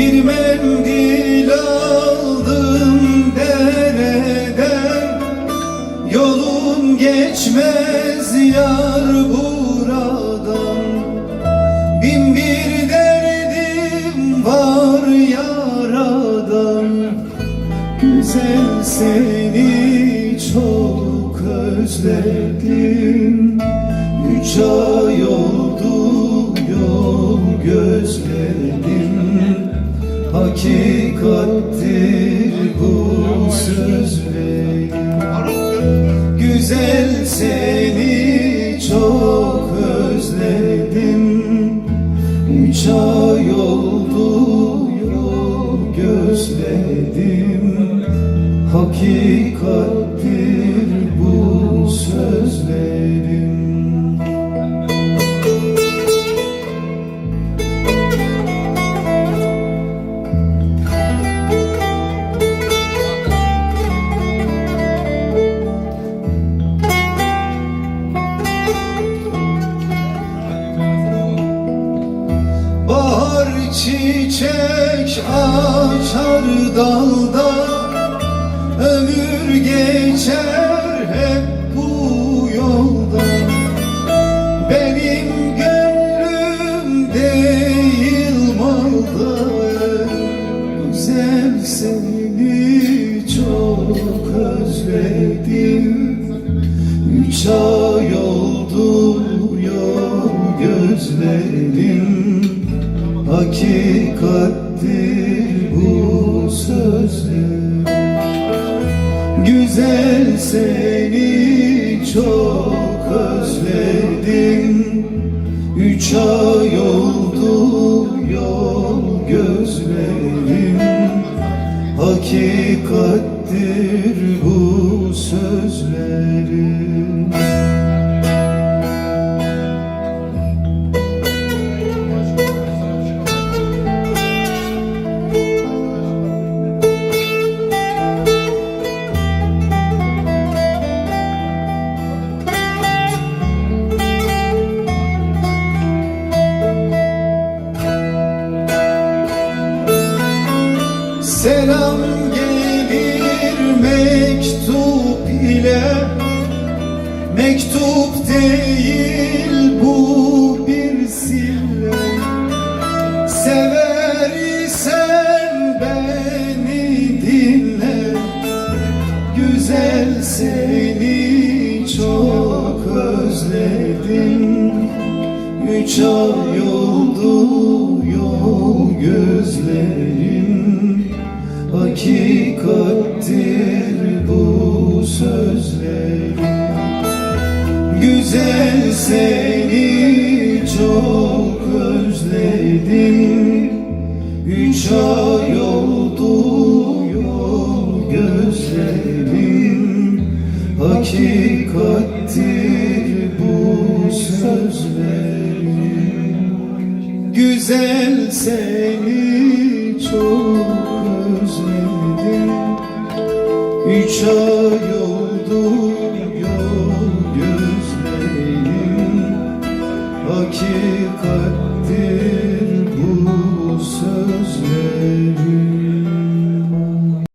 Bir mendil aldım dereden, yolum geçmez yar buradan. Bin bir derdim var yaradan, güzel seni çok özledim. 3 ay oldu yol gözledim, hakikattir bu sözlerim. Güzel seni çok özledim, 3 ay oldu yol gözledim, hakikattir bu sözlerim. Bahar çiçek açar dalda, ömür geçer hep bu yolda. Benim gönlüm değil malda, güzel seni çok özledim. 3 ay oldu yol gözledim, hakikattir bu sözlerim. Güzel seni çok özledim, 3 ay oldu yol gözlerim, hakikattir bu sözlerim. Selam gelir mektup ile, mektup değil bu bir sille. Seversen beni dinle, güzel seni çok özledim. 3 ay oldu yol gözlerim, hakikattir bu sözlerim. Güzel seni çok özledim, 3 ay oldu yol gözlerim, hakikattir bu sözlerim. Güzel seni çok özledim, 3 ay